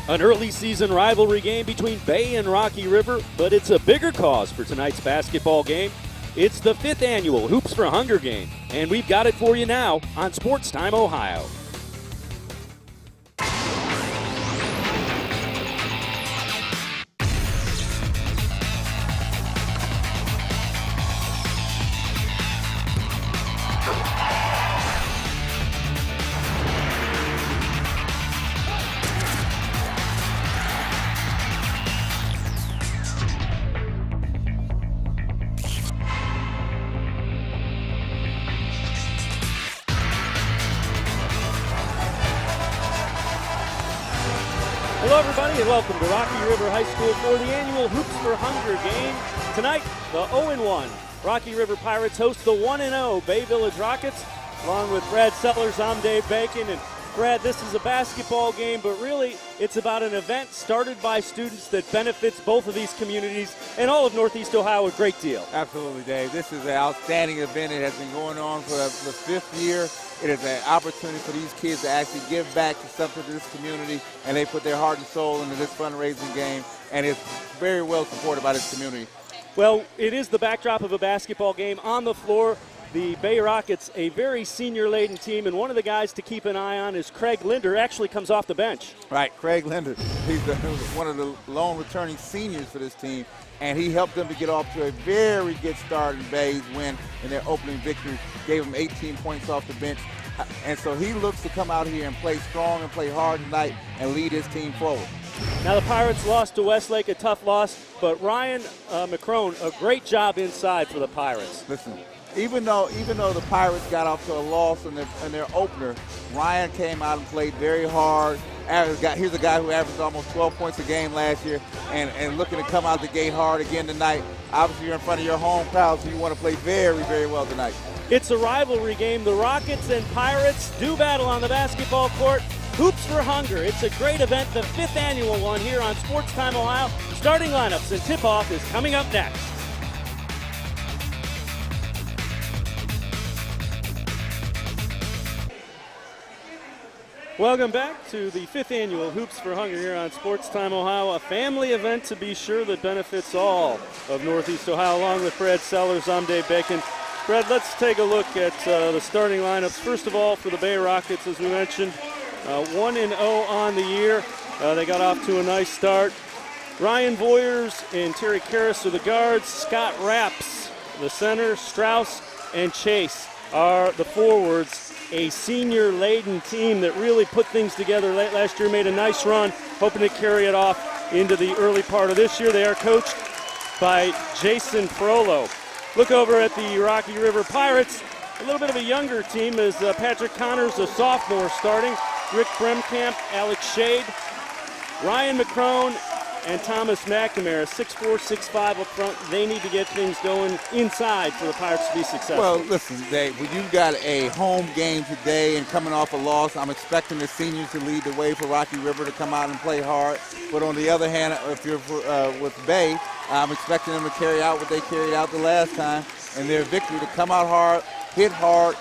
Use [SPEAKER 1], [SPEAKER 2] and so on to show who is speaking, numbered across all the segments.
[SPEAKER 1] An early season rivalry game between Bay and Rocky River, but it's a bigger cause for tonight's basketball game. It's the 5th annual Hoops for Hunger game, and we've got it for you now on Sports Time Ohio. Hello, everybody, and welcome to Rocky River High School for the annual Hoops for Hunger game. Tonight, the 0-1 Rocky River Pirates host the 1-0 Bay Village Rockets. Along with Brad Sellers, I'm Dave Bacon. And Brad, this is a basketball game, but really it's about an event started by students that benefits both of these communities and all of Northeast Ohio a great deal.
[SPEAKER 2] Absolutely, Dave. This is an outstanding event. It has been going on for the 5th year. It is an opportunity for these kids to actually give back to something to this community, and they put their heart and soul into this fundraising game, and it's very well supported by this community.
[SPEAKER 1] Well, it is the backdrop of a basketball game. On the floor, the Bay Rockets, a very senior-laden team, and one of the guys to keep an eye on is Craig Linder, actually comes off the bench.
[SPEAKER 2] Right, Craig Linder. He's one of the lone returning seniors for this team, and he helped them to get off to a very good start in Bay's win in their opening victory. Gave them 18 points off the bench. And so he looks to come out here and play strong and play hard tonight and lead his team forward.
[SPEAKER 1] Now the Pirates lost to Westlake, a tough loss, but Ryan McCrone, a great job inside for the Pirates.
[SPEAKER 2] Listen, even though the Pirates got off to a loss in their opener, Ryan came out and played very hard. Here's a guy who averaged almost 12 points a game last year and looking to come out the gate hard again tonight. Obviously, you're in front of your home crowd, so you want to play very, very well tonight.
[SPEAKER 1] It's a rivalry game. The Rockets and Pirates do battle on the basketball court. Hoops for Hunger. It's a great event, the 5th annual one here on Sports Time Ohio. Starting lineups and tip-off is coming up next. Welcome back to the 5th annual Hoops for Hunger here on Sports Time Ohio, a family event to be sure that benefits all of Northeast Ohio. Along with Brad Sellers, I'm Dave Bacon. Brad, let's take a look at the starting lineups. First of all, for the Bay Rockets, as we mentioned, 1-0 on the year. They got off to a nice start. Ryan Voyers and Terry Karras are the guards. Scott Rapps, the center. Strauss and Chase are the forwards. A senior-laden team that really put things together late last year, made a nice run, hoping to carry it off into the early part of this year. They are coached by Jason Frollo. Look over at the Rocky River Pirates, a little bit of a younger team as Patrick Connors, a sophomore, starting. Rick Bremkamp, Alex Shade, Ryan McCrone, and Thomas McNamara, 6'4", 6'5" up front. They need to get things going inside for the Pirates to be successful.
[SPEAKER 2] Well, listen, Dave, when you've got a home game today and coming off a loss, I'm expecting the seniors to lead the way for Rocky River to come out and play hard. But on the other hand, if you're with Bay, I'm expecting them to carry out what they carried out the last time in their victory, to come out hard, hit hard,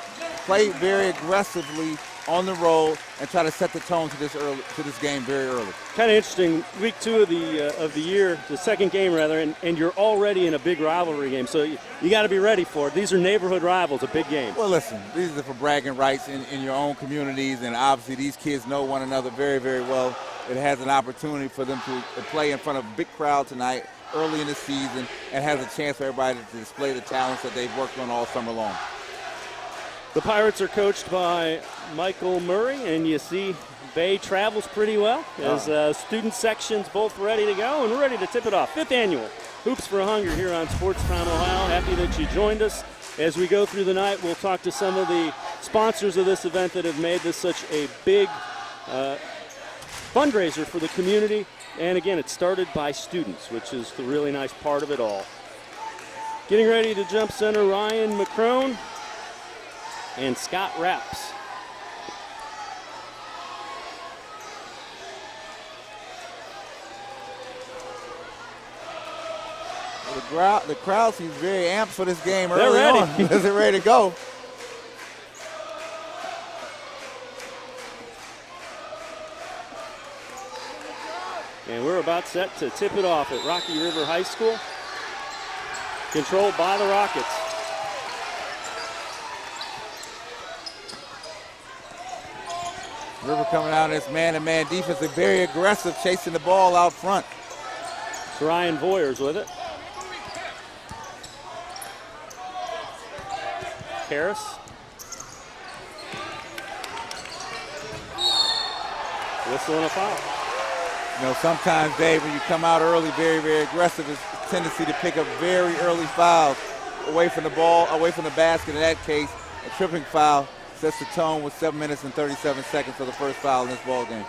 [SPEAKER 2] play very aggressively on the road, and try to set the tone to this game very early.
[SPEAKER 1] Kind of interesting, week 2 of the year, the second game rather, and you're already in a big rivalry game, so you got to be ready for it. These are neighborhood rivals, a big game.
[SPEAKER 2] Well, listen, these are for bragging rights in your own communities, and obviously these kids know one another very, very well. It has an opportunity for them to play in front of a big crowd tonight, early in the season, and has a chance for everybody to display the talents that they've worked on all summer long.
[SPEAKER 1] The Pirates are coached by Michael Murray, and you see Bay travels pretty well as student sections both ready to go, and we're ready to tip it off. 5th annual Hoops for Hunger here on Sports Time Ohio. Happy that you joined us. As we go through the night, we'll talk to some of the sponsors of this event that have made this such a big fundraiser for the community. And again, it started by students, which is the really nice part of it all. Getting ready to jump center, Ryan McCrone and Scott Rapps.
[SPEAKER 2] The crowd seems very amped for this game
[SPEAKER 1] They're
[SPEAKER 2] early
[SPEAKER 1] ready.
[SPEAKER 2] on. They're ready to go.
[SPEAKER 1] And we're about set to tip it off at Rocky River High School. Controlled by the Rockets.
[SPEAKER 2] River coming out in this man-to-man defense. They're very aggressive, chasing the ball out front.
[SPEAKER 1] It's Ryan Voyers with it. Harris. Whistle and a foul.
[SPEAKER 2] You know, sometimes, Dave, when you come out early, very, very aggressive, it's a tendency to pick up very early fouls away from the ball, away from the basket. In that case, a tripping foul sets the tone with 7 minutes and 37 seconds for the first foul in this ball game.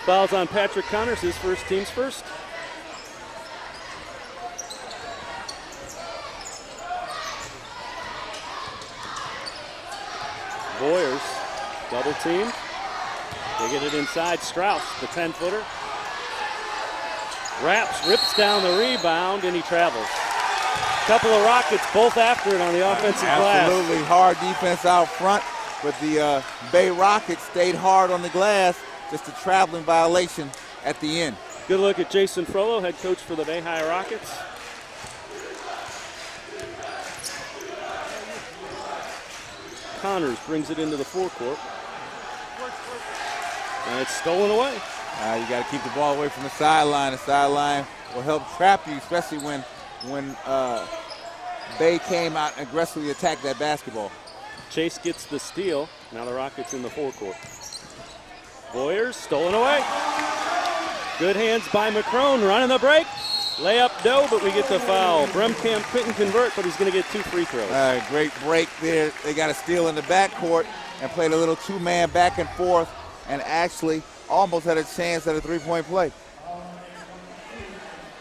[SPEAKER 1] Fouls on Patrick Connors, his first, team's first. Boyers, double team. They get it inside. Strauss, the 10-footer. Raps, rips down the rebound, and he travels. Couple of Rockets both after it on the offensive glass.
[SPEAKER 2] Absolutely hard defense out front, but the Bay Rockets stayed hard on the glass. Just a traveling violation at the end.
[SPEAKER 1] Good look at Jason Frollo, head coach for the Bay High Rockets. Connors brings it into the forecourt. And it's stolen away.
[SPEAKER 2] You got to keep the ball away from the sideline. The sideline will help trap you, especially when Bay came out and aggressively attacked that basketball.
[SPEAKER 1] Chase gets the steal. Now the Rockets in the forecourt. Boyers stolen away. Good hands by McCrone, running the break. Layup, no, but we get the foul. Bremkamp couldn't convert, but he's going to get 2 free throws.
[SPEAKER 2] Great break there. They got a steal in the backcourt and played a little two-man back and forth and actually almost had a chance at a three-point play.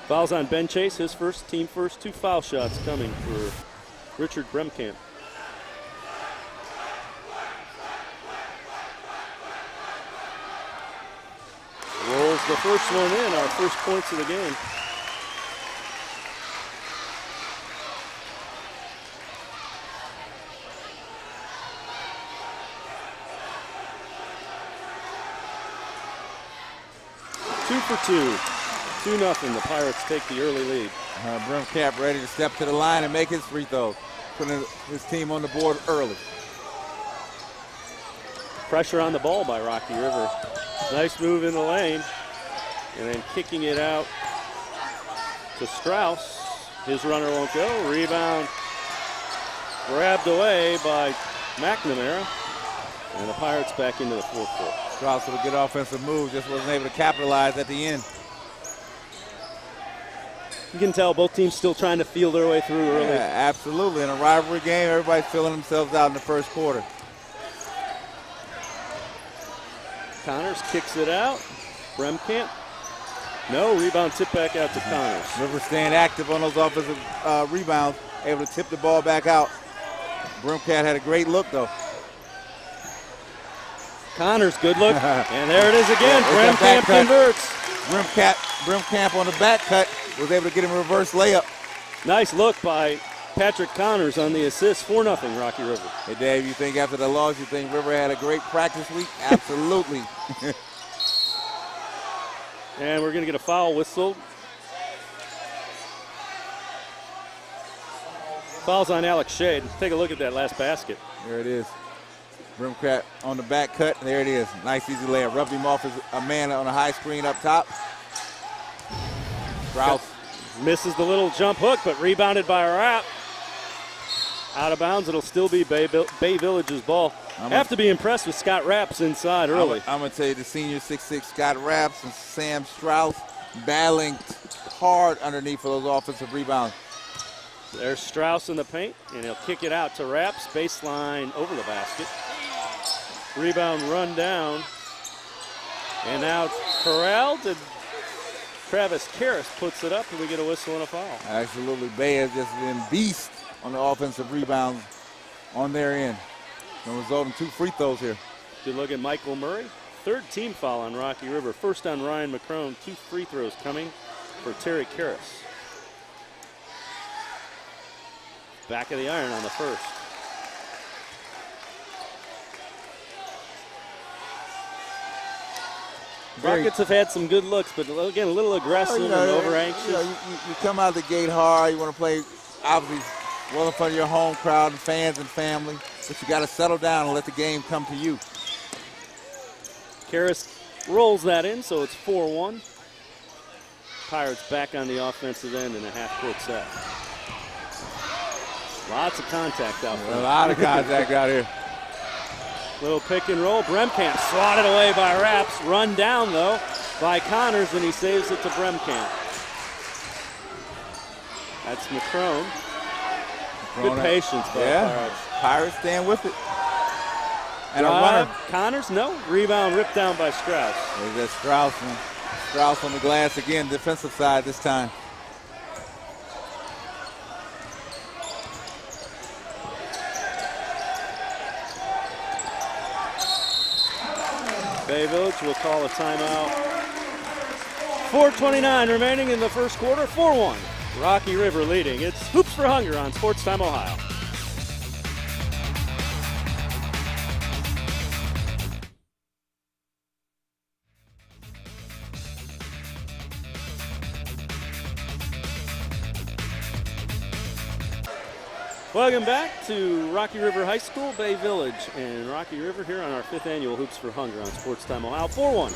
[SPEAKER 1] Fouls on Ben Chase, his first, team first. 2 foul shots coming for Richard Bremkamp. Rolls the first one in, our first points of the game. Two for two. 2-0. The Pirates take the early lead.
[SPEAKER 2] Bremkamp ready to step to the line and make his free throw, putting his team on the board early.
[SPEAKER 1] Pressure on the ball by Rocky River. Nice move in the lane. And then kicking it out to Strauss. His runner won't go. Rebound grabbed away by McNamara. And the Pirates back into the forecourt.
[SPEAKER 2] Strauss with a good offensive move, just wasn't able to capitalize at the end.
[SPEAKER 1] You can tell both teams still trying to feel their way through early.
[SPEAKER 2] Yeah, absolutely. In a rivalry game, everybody's feeling themselves out in the first quarter.
[SPEAKER 1] Connors kicks it out. Bremkamp. No, rebound tip back out to Connors.
[SPEAKER 2] River staying active on those offensive rebounds, able to tip the ball back out. Bremkamp had a great look, though.
[SPEAKER 1] Connors, good look. And there it is again. Bremkamp converts.
[SPEAKER 2] Bremkamp on the back cut was able to get him a reverse layup.
[SPEAKER 1] Nice look by Patrick Connors on the assist. 4-0 Rocky River.
[SPEAKER 2] Hey, Dave, you think after the loss, you think River had a great practice week? Absolutely.
[SPEAKER 1] And we're going to get a foul whistled. Foul's on Alex Shade. Take a look at that last basket.
[SPEAKER 2] There it is. Bremkamp on the back cut. There it is. Nice, easy layup. Rubbed him off as a man on a high screen up top. Strauss
[SPEAKER 1] misses the little jump hook, but rebounded by Rapp. Out of bounds. It'll still be Bay Village's ball. Have to be impressed with Scott Rapps inside early.
[SPEAKER 2] I'm going to tell you, the senior 6'6" Scott Rapps and Sam Strauss battling hard underneath for those offensive rebounds.
[SPEAKER 1] There's Strauss in the paint, and he'll kick it out to Rapps. Baseline over the basket. Rebound run down. And now corralled, and Travis Karras puts it up, and we get a whistle and a foul.
[SPEAKER 2] Absolutely. Bay has just been beast on the offensive rebounds on their end. And resulting 2 free throws here.
[SPEAKER 1] Good look at Michael Murray. 3rd team foul on Rocky River. First on Ryan McCrone. 2 free throws coming for Terry Karras. Back of the iron on the first. Rockets have had some good looks, but again, a little aggressive and over-anxious.
[SPEAKER 2] You come out the gate hard. You want to play, obviously, well in front of your home crowd and fans and family, but you got to settle down and let the game come to you.
[SPEAKER 1] Karras rolls that in, so it's 4-1. Pirates back on the offensive end in a half-court set. Lots of contact out there.
[SPEAKER 2] A lot of contact out here.
[SPEAKER 1] Little pick and roll. Bremkamp swatted away by Raps. Run down, though, by Connors, and he saves it to Bremkamp. That's McCrone. Good patience by the Pirates.
[SPEAKER 2] Pirates stand with it. And
[SPEAKER 1] Drive,
[SPEAKER 2] a runner.
[SPEAKER 1] Connors, no. Rebound ripped down by Strauss.
[SPEAKER 2] There's that Strauss on the glass again, defensive side this time.
[SPEAKER 1] Bay Village will call a timeout. 4:29 remaining in the first quarter. 4-1. Rocky River leading. It's Hoops for Hunger on Sports Time Ohio. Welcome back to Rocky River High School, Bay Village, and Rocky River here on our 5th annual Hoops for Hunger on Sports Time Ohio. 4-1.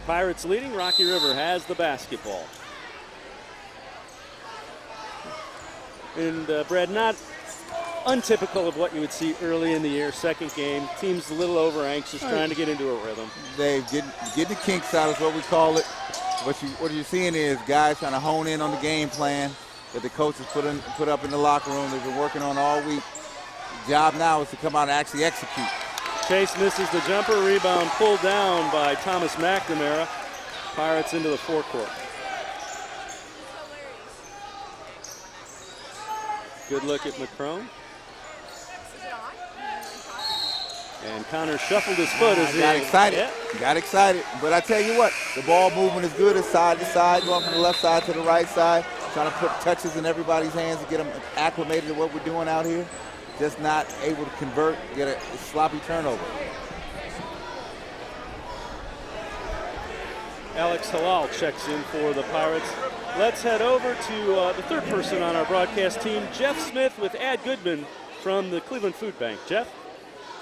[SPEAKER 1] Pirates leading. Rocky River has the basketball. And Brad, not untypical of what you would see early in the year, second game. Team's a little over-anxious, trying to get into a rhythm.
[SPEAKER 2] Dave, getting the kinks out is what we call it. What you're seeing is guys trying to hone in on the game plan that the coaches put up in the locker room. They've been working on all week. The job now is to come out and actually execute.
[SPEAKER 1] Chase misses the jumper. Rebound pulled down by Thomas McNamara. Pirates into the forecourt. Good look at McCrone. And Connor shuffled his foot as he
[SPEAKER 2] got excited. Yeah. Got excited. But I tell you what, the ball movement is good. It's side to side, going from the left side to the right side. Trying to put touches in everybody's hands to get them acclimated to what we're doing out here. Just not able to convert, get a sloppy turnover.
[SPEAKER 1] Alex Halal checks in for the Pirates. Let's head over to the third person on our broadcast team, Jeff Smith with Ad Goodman from the Cleveland Food Bank. Jeff?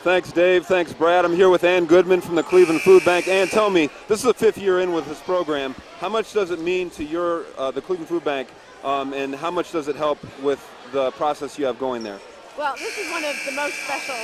[SPEAKER 3] Thanks, Dave. Thanks, Brad. I'm here with Ann Goodman from the Cleveland Food Bank. Ann, tell me, this is the 5th year in with this program. How much does it mean to the Cleveland Food Bank, and how much does it help with the process you have going there?
[SPEAKER 4] Well, this is one of the most special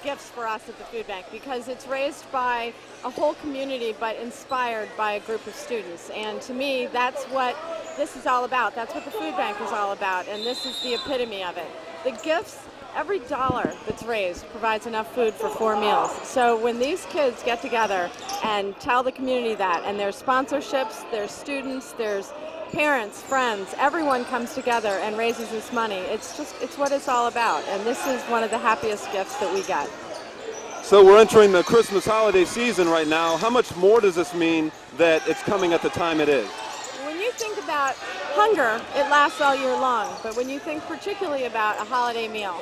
[SPEAKER 4] gifts for us at the food bank because it's raised by a whole community but inspired by a group of students. And to me, that's what this is all about. That's what the food bank is all about, and this is the epitome of it. The gifts, every dollar that's raised provides enough food for 4 meals. So when these kids get together and tell the community that, and there's sponsorships, there's students, there's parents, friends, everyone comes together and raises this money. It's what it's all about, and this is one of the happiest gifts that we get.
[SPEAKER 3] So we're entering the Christmas holiday season right now. How much more does this mean that it's coming at the time it is?
[SPEAKER 4] When you think about hunger, it lasts all year long, but when you think particularly about a holiday meal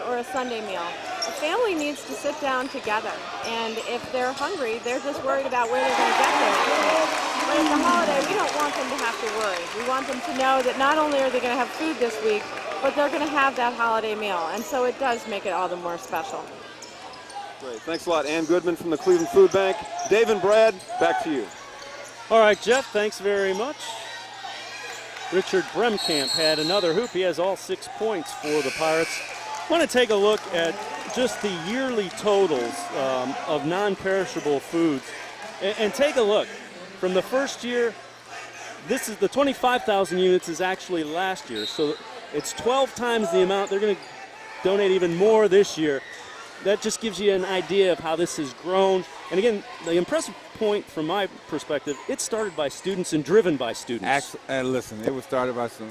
[SPEAKER 4] or a Sunday meal, a family needs to sit down together, and if they're hungry, they're just worried about where they're going to get there. But at the holiday, we don't want them to have to worry. We want them to know that not only are they going to have food this week, but they're going to have that holiday meal, and so it does make it all the more special.
[SPEAKER 3] Great. Thanks a lot, Ann Goodman from the Cleveland Food Bank. Dave and Brad, back to you.
[SPEAKER 1] All right, Jeff, thanks very much. Richard Bremkamp had another hoop. He has all 6 points for the Pirates. I want to take a look at just the yearly totals of non-perishable foods and take a look. From the first year, this is the 25,000 units is actually last year, so it's 12 times the amount. They're going to donate even more this year. That just gives you an idea of how this has grown. And again, the impressive point from my perspective, it started by students and driven by students.
[SPEAKER 2] Listen, it was started by some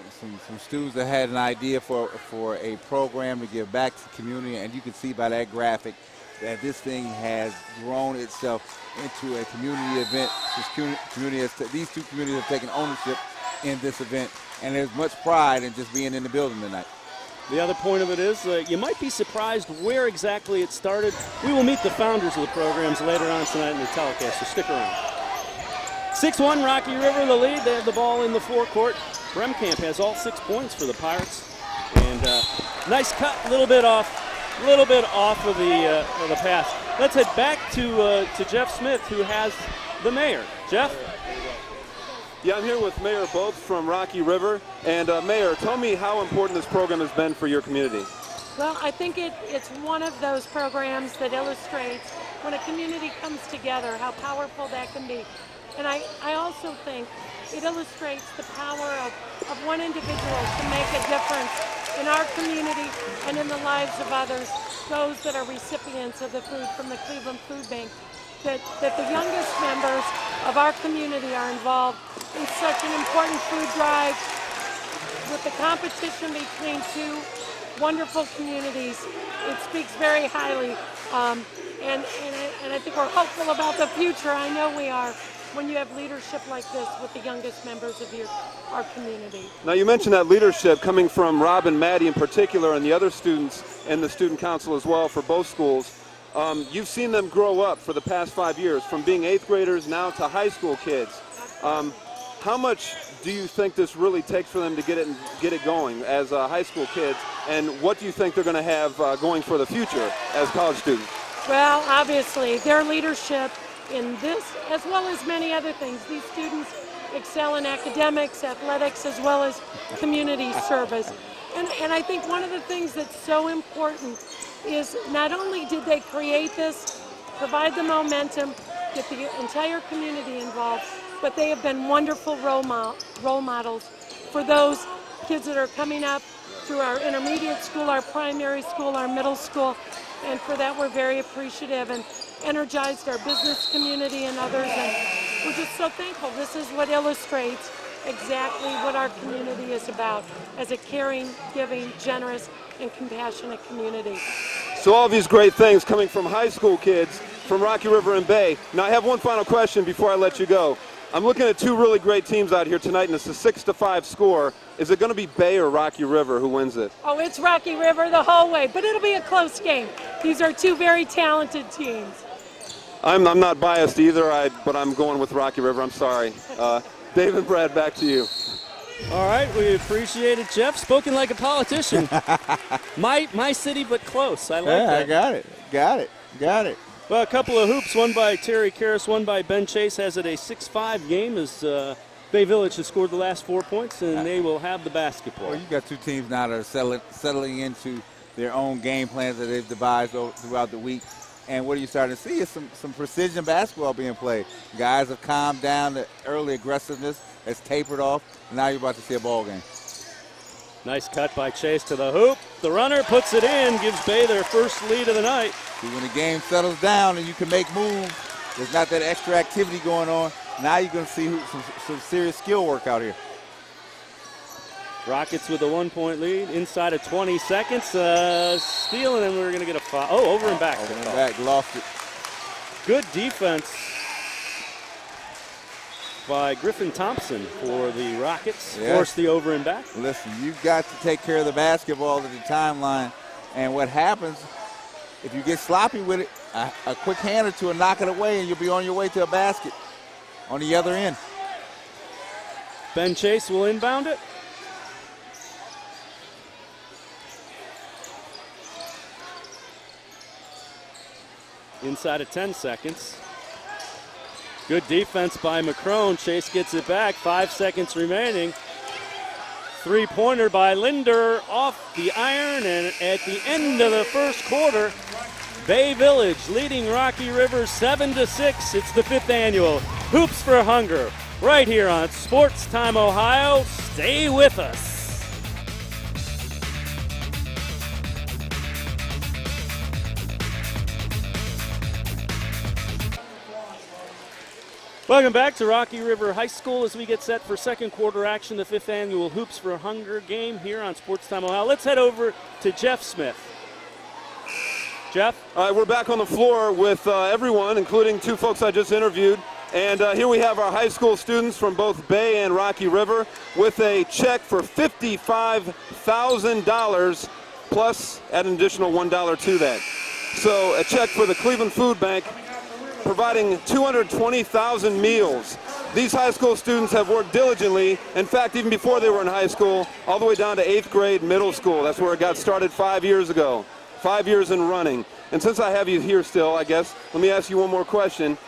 [SPEAKER 2] students that had an idea for a program to give back to the community, and you can see by that graphic that this thing has grown itself into a community event. These two communities have taken ownership in this event, and there's much pride in just being in the building tonight.
[SPEAKER 1] The other point of it is you might be surprised where exactly it started. We will meet the founders of the programs later on tonight in the telecast, so stick around. 6-1 Rocky River the lead. They have the ball in the forecourt. Bremkamp has all 6 points for the Pirates. And nice cut, a little bit off of the pass. Let's head back to Jeff Smith, who has the mayor. Jeff?
[SPEAKER 3] Yeah, I'm here with Mayor Bopes from Rocky River. And Mayor, tell me how important this program has been for your community.
[SPEAKER 5] Well, I think it's one of those programs that illustrates when a community comes together, how powerful that can be. And I also think it illustrates the power of one individual to make a difference in our community and in the lives of others, those that are recipients of the food from the Cleveland Food Bank, that the youngest members of our community are involved in such an important food drive with the competition between two wonderful communities. It speaks very highly, and I think we're hopeful about the future. I know we are, when you have leadership like this with the youngest members of our community.
[SPEAKER 3] Now, you mentioned that leadership coming from Rob and Maddie in particular, and the other students and the student council as well for both schools. You've seen them grow up for the past 5 years, from being 8th graders now to high school kids. How much do you think this really takes for them to get it going as high school kids, and what do you think they're going to have going for the future as college students?
[SPEAKER 5] Well, obviously, their leadership in this, as well as many other things. These students excel in academics, athletics, as well as community service. And I think one of the things that's so important is not only did they create this, provide the momentum, get the entire community involved, but they have been wonderful role models for those kids that are coming up through our intermediate school, our primary school, our middle school, and for that we're very appreciative and energized our business community and others, and we're just so thankful. This is what illustrates exactly what our community is about, as a caring, giving, generous, and compassionate community.
[SPEAKER 3] So all these great things coming from high school kids from Rocky River and Bay. Now I have one final question before I let you go. I'm looking at two really great teams out here tonight, and it's a 6-5 score. Is it going to be Bay or Rocky River who wins it?
[SPEAKER 5] Oh, it's Rocky River the whole way, but it'll be a close game. These are two very talented teams.
[SPEAKER 3] I'm not biased either, but I'm going with Rocky River. I'm sorry. Dave and Brad, back to you.
[SPEAKER 1] All right, we appreciate it, Jeff. Spoken like a politician. my city, but close. I like that.
[SPEAKER 2] I got it.
[SPEAKER 1] Well, a couple of hoops, one by Terry Karras, one by Ben Chase, has it a 6-5 game as Bay Village has scored the last 4 points, and they will have the basketball.
[SPEAKER 2] Well, you got two teams now that are settling into their own game plans that they've devised throughout the week. And what are you starting to see is some precision basketball being played. Guys have calmed down. The early aggressiveness has tapered off. Now you're about to see a ball game.
[SPEAKER 1] Nice cut by Chase to the hoop. The runner puts it in, gives Bay their first lead of the night.
[SPEAKER 2] See, when the game settles down and you can make moves, there's not that extra activity going on. Now you're going to see some serious skill work out here.
[SPEAKER 1] Rockets with a 1-point lead inside of 20 seconds. Steal, and then we're going to get a foul. Oh, over and back.
[SPEAKER 2] Over and back, lost it.
[SPEAKER 1] Good defense by Griffin Thompson for the Rockets.
[SPEAKER 2] Yes.
[SPEAKER 1] Forced the over and back.
[SPEAKER 2] Listen, you've got to take care of the basketball at the timeline. And what happens, if you get sloppy with it, a quick hand or two will knock it away, and you'll be on your way to a basket on the other end.
[SPEAKER 1] Ben Chase will inbound it. Inside of 10 seconds. Good defense by McCrone. Chase gets it back. 5 seconds remaining. Three-pointer by Linder off the iron, and at the end of the first quarter, Bay Village leading Rocky River 7-6. It's the 5th annual Hoops for Hunger right here on Sports Time Ohio. Stay with us. Welcome back to Rocky River High School as we get set for second quarter action, the 5th annual Hoops for Hunger game here on Sports Time Ohio. Let's head over to Jeff Smith. Jeff?
[SPEAKER 3] All right, we're back on the floor with everyone, including two folks I just interviewed. And here we have our high school students from both Bay and Rocky River with a check for $55,000 plus add an additional $1 to that. So a check for the Cleveland Food Bank providing 220,000 meals These high school students have worked diligently. In fact, even before they were in high school, all the way down to 8th grade middle school. That's where it got started 5 years ago. 5 years in running. And since I have you here still, I guess, let me ask you one more question.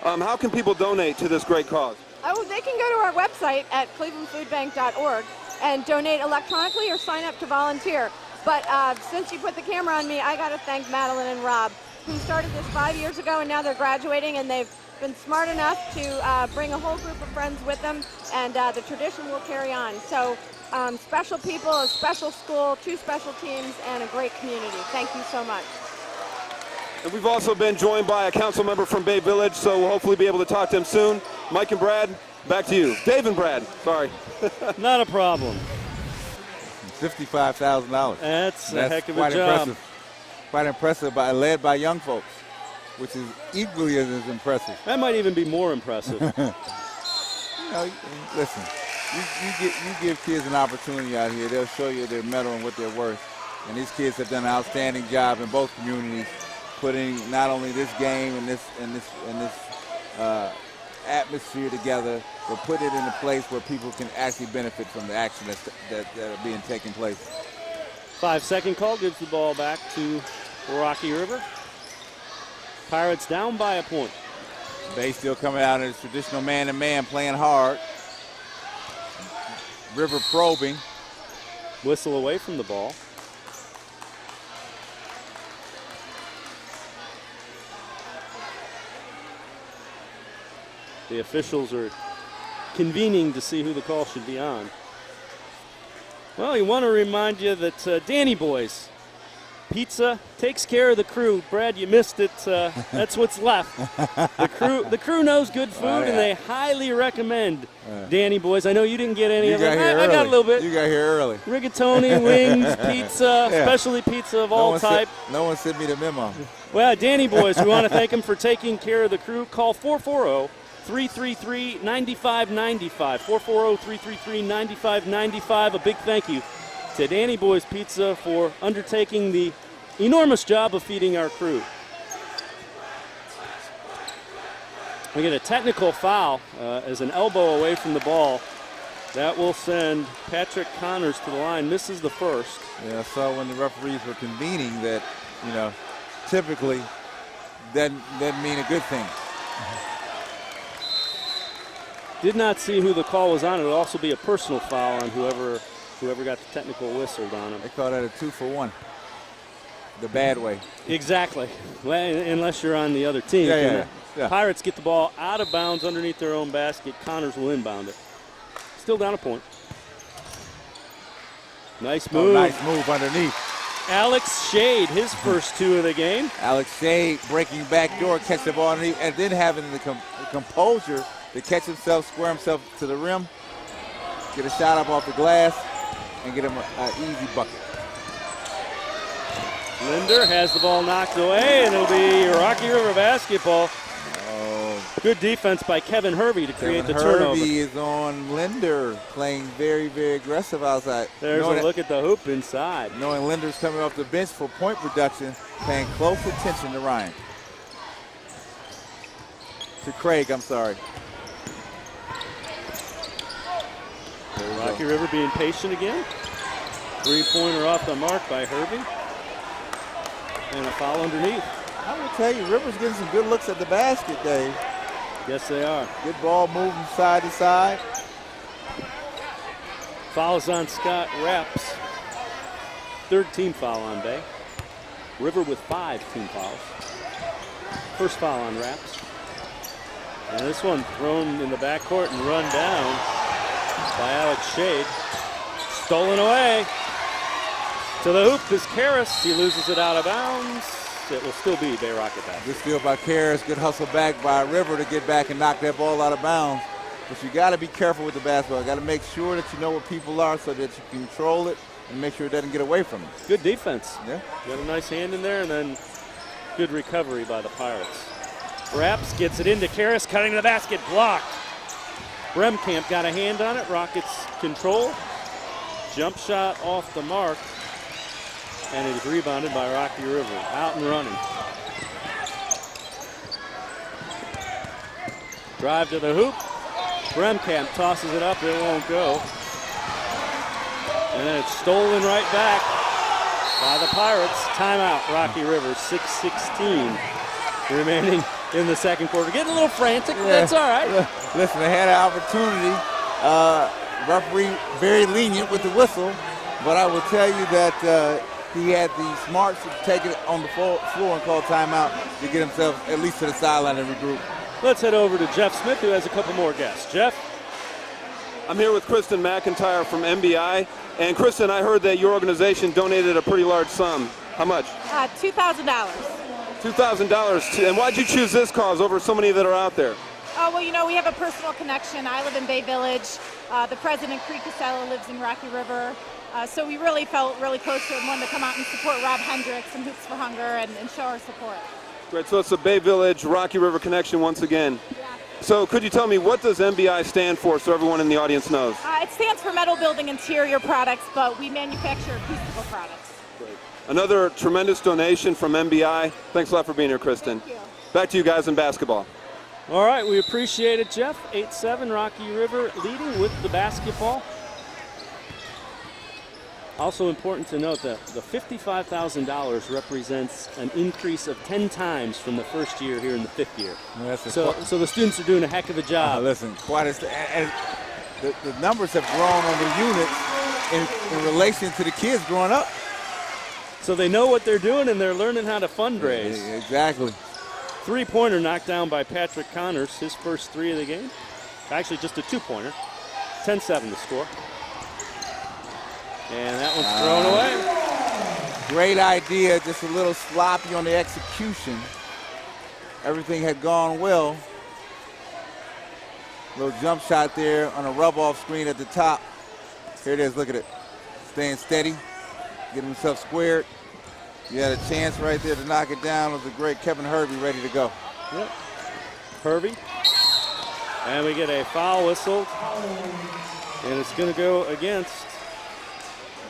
[SPEAKER 3] How can people donate to this great cause?
[SPEAKER 4] Oh, they can go to our website at clevelandfoodbank.org and donate electronically or sign up to volunteer. But since you put the camera on me, I got to thank Madeline and Rob, who started this 5 years ago, and now they're graduating, and they've been smart enough to bring a whole group of friends with them, and the tradition will carry on. So special people, a special school, 2 special teams, and a great community. Thank you so much.
[SPEAKER 3] And we've also been joined by a council member from Bay Village, so we'll hopefully be able to talk to him soon. Mike and Brad, back to you. Dave and Brad, sorry.
[SPEAKER 1] Not a problem.
[SPEAKER 2] $55,000.
[SPEAKER 1] That's a heck of a
[SPEAKER 2] quite
[SPEAKER 1] job.
[SPEAKER 2] Impressive. Quite impressive, led by young folks, which is equally as impressive.
[SPEAKER 1] That might even be more impressive.
[SPEAKER 2] Listen, you give kids an opportunity out here, they'll show you their mettle and what they're worth. And these kids have done an outstanding job in both communities, putting not only this game and this atmosphere together, but put it in a place where people can actually benefit from the action that are being taken place.
[SPEAKER 1] 5-second call gives the ball back to Rocky River. Pirates down by a point.
[SPEAKER 2] Bay still coming out in his traditional man-to-man, playing hard. River probing.
[SPEAKER 1] Whistle away from the ball. The officials are convening to see who the call should be on. Well, you want to remind you that Danny Boys Pizza takes care of the crew. Brad, you missed it. That's what's left. The crew knows good food, and they highly recommend Danny Boys. I know you didn't get any of it. I got a little bit.
[SPEAKER 2] You got here early.
[SPEAKER 1] Rigatoni, wings, pizza, specialty pizza of all type.
[SPEAKER 2] No one sent me the memo.
[SPEAKER 1] Well, Danny Boys, we want to thank him for taking care of the crew. Call 440-333-9595. 440-333-9595. A big thank you to Danny Boys Pizza for undertaking the enormous job of feeding our crew. We get a technical foul as an elbow away from the ball. That will send Patrick Connors to the line. Misses the first.
[SPEAKER 2] Yeah, I saw when the referees were convening that, typically that doesn't mean a good thing.
[SPEAKER 1] Did not see who the call was on. It would also be a personal foul on whoever got the technical whistled on him.
[SPEAKER 2] They call that a 2-for-1. The bad way.
[SPEAKER 1] Exactly. Well, unless you're on the other team.
[SPEAKER 2] Yeah.
[SPEAKER 1] Pirates get the ball out of bounds underneath their own basket. Connors will inbound it. Still down a point. Nice move.
[SPEAKER 2] Nice move underneath.
[SPEAKER 1] Alex Shade, his first 2 of the game.
[SPEAKER 2] Alex Shade breaking back door, catch the ball underneath, and then having the composure to catch himself, square himself to the rim, get a shot up off the glass, and get him an easy bucket.
[SPEAKER 1] Linder has the ball knocked away, and it'll be Rocky River basketball. Good defense by Kevin Hervey to create the turnover.
[SPEAKER 2] Hervey is on Linder, playing very, very aggressive outside.
[SPEAKER 1] There's a look at the hoop inside.
[SPEAKER 2] Knowing Linder's coming off the bench for point production, paying close attention to Ryan. To Craig, I'm sorry.
[SPEAKER 1] Rocky River being patient again. 3-pointer off the mark by Hervey. And a foul underneath.
[SPEAKER 2] I will tell you, River's getting some good looks at the basket, Dave.
[SPEAKER 1] Yes, they are.
[SPEAKER 2] Good ball moving side to side.
[SPEAKER 1] Fouls on Scott Raps. 3rd team foul on Bay. River with 5 team fouls. First foul on Raps. And this one thrown in the backcourt and run down by Alex Shade. Stolen away. To the hoop is Karras. He loses it out of bounds. It will still be Bay Rocket back.
[SPEAKER 2] Good steal by Karras. Good hustle back by River to get back and knock that ball out of bounds. But you got to be careful with the basketball. Got to make sure that you know where people are so that you control it and make sure it doesn't get away from you.
[SPEAKER 1] Good defense.
[SPEAKER 2] Yeah.
[SPEAKER 1] Got a nice hand in there, and then good recovery by the Pirates. Raps gets it into Karras, cutting to the basket, blocked. Bremkamp got a hand on it. Rockets control. Jump shot off the mark. And it is rebounded by Rocky River. Out and running. Drive to the hoop. Bremkamp tosses it up, it won't go. And then it's stolen right back by the Pirates. Timeout, Rocky River, 6:16 remaining in the second quarter. Getting a little frantic, but that's all right.
[SPEAKER 2] Listen, they had an opportunity. Referee very lenient with the whistle, but I will tell you that he had the smarts to take it on the floor and call timeout to get himself at least to the sideline and regroup.
[SPEAKER 1] Let's head over to Jeff Smith, who has a couple more guests. Jeff?
[SPEAKER 3] I'm here with Kristen McIntyre from MBI. And Kristen, I heard that your organization donated a pretty large sum. How much?
[SPEAKER 6] $2,000.
[SPEAKER 3] $2,000. And why'd you choose this cause over so many that are out there?
[SPEAKER 6] Oh, well, you know, we have a personal connection. I live in Bay Village. The president, Cree Casella, lives in Rocky River. So we really felt really close to him, wanted to come out and support Rob Hendricks and Hoops for Hunger and show our support.
[SPEAKER 3] Great, so it's a Bay Village, Rocky River connection once again.
[SPEAKER 6] Yeah.
[SPEAKER 3] So could you tell me, what does MBI stand for so everyone in the audience knows?
[SPEAKER 6] It stands for Metal Building Interior Products, but we manufacture acoustical products.
[SPEAKER 3] Great. Another tremendous donation from MBI. Thanks a lot for being here, Kristen.
[SPEAKER 6] Thank you.
[SPEAKER 3] Back to you guys in basketball.
[SPEAKER 1] All right, we appreciate it, Jeff. 8-7, Rocky River leading with the basketball. Also important to note that the $55,000 represents an increase of 10 times from the first year here in the fifth year. So the students are doing a heck of a job.
[SPEAKER 2] Listen, and the numbers have grown on the units in relation to the kids growing up.
[SPEAKER 1] So they know what they're doing and they're learning how to fundraise.
[SPEAKER 2] Exactly.
[SPEAKER 1] Three-pointer knocked down by Patrick Connors, his first three of the game. Actually, just a two-pointer. 10-7 to score. And that one's thrown away.
[SPEAKER 2] Great idea, just a little sloppy on the execution. Everything had gone well. Little jump shot there on a rub-off screen at the top. Here it is, look at it. Staying steady, getting himself squared. You had a chance right there to knock it down. It was a great Kevin Hervey ready to go.
[SPEAKER 1] Yep. Hervey. And we get a foul whistle. And it's going to go against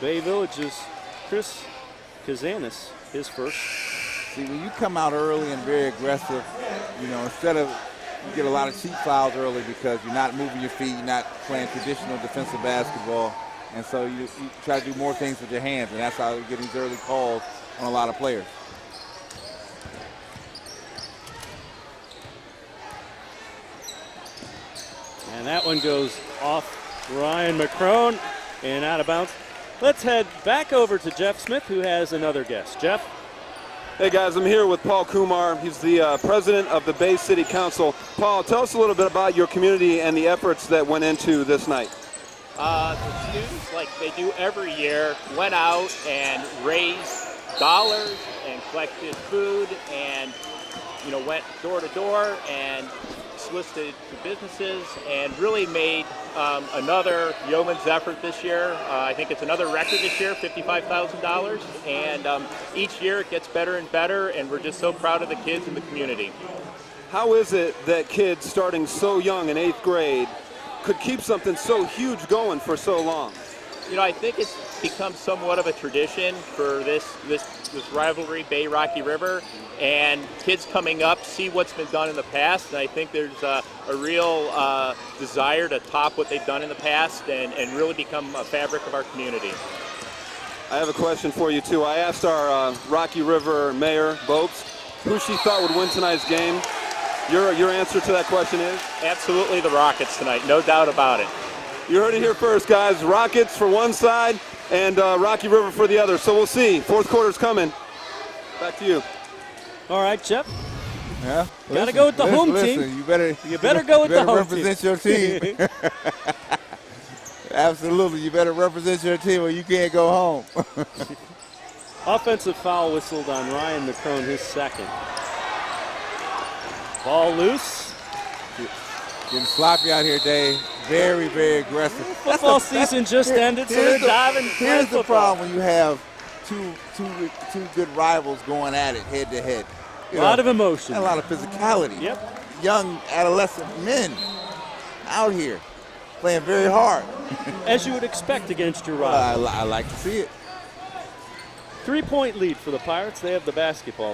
[SPEAKER 1] Bay Village's Chris Kazanis, his first.
[SPEAKER 2] See, when you come out early and very aggressive, you know, instead of, you get a lot of cheap fouls early because you're not moving your feet, you're not playing traditional defensive basketball. And so you try to do more things with your hands, and that's how you get these early calls on a lot of players.
[SPEAKER 1] And that one goes off Ryan McCrone and out of bounds. Let's head back over to Jeff Smith, who has another guest. Jeff?
[SPEAKER 3] Hey guys, I'm here with Paul Kumar. He's the president of the Bay City Council. Paul, tell us a little bit about your community and the efforts that went into this night.
[SPEAKER 7] The students, like they do every year, went out and raised dollars and collected food and, you know, went door to door and solicited to businesses and really made another yeoman's effort this year. I think it's another record this year, $55,000. And each year it gets better and better, and we're just so proud of the kids in the community.
[SPEAKER 3] How is it that kids starting so young in 8th grade could keep something so huge going for so long?
[SPEAKER 7] You know, I think it's become somewhat of a tradition for this rivalry, Bay Rocky River, and kids coming up see what's been done in the past, and I think there's a real desire to top what they've done in the past and really become a fabric of our community.
[SPEAKER 3] I have a question for you too. I asked our Rocky River Mayor, Bopes, who she thought would win tonight's game. Your answer to that question is?
[SPEAKER 7] Absolutely the Rockets tonight, no doubt about it.
[SPEAKER 3] You heard it here first, guys. Rockets for one side and Rocky River for the other. So we'll see. Fourth quarter's coming. Back to you.
[SPEAKER 1] All right, Jeff.
[SPEAKER 2] Yeah.
[SPEAKER 1] Gotta go with the home team.
[SPEAKER 2] You better
[SPEAKER 1] go with the home
[SPEAKER 2] represent your team. Absolutely. You better represent your team or you can't go home.
[SPEAKER 1] Offensive foul whistled on Ryan McCrone, his second. Ball loose.
[SPEAKER 2] Getting sloppy out here, Dave. Very, very aggressive.
[SPEAKER 1] Football season just ended, so they're diving.
[SPEAKER 2] Here's the problem when you have two good rivals going at it head to head.
[SPEAKER 1] A lot of emotion.
[SPEAKER 2] And a lot of physicality.
[SPEAKER 1] Yep.
[SPEAKER 2] Young adolescent men out here playing very hard.
[SPEAKER 1] As you would expect against your rival.
[SPEAKER 2] I like to see it.
[SPEAKER 1] 3-point lead for the Pirates. They have the basketball.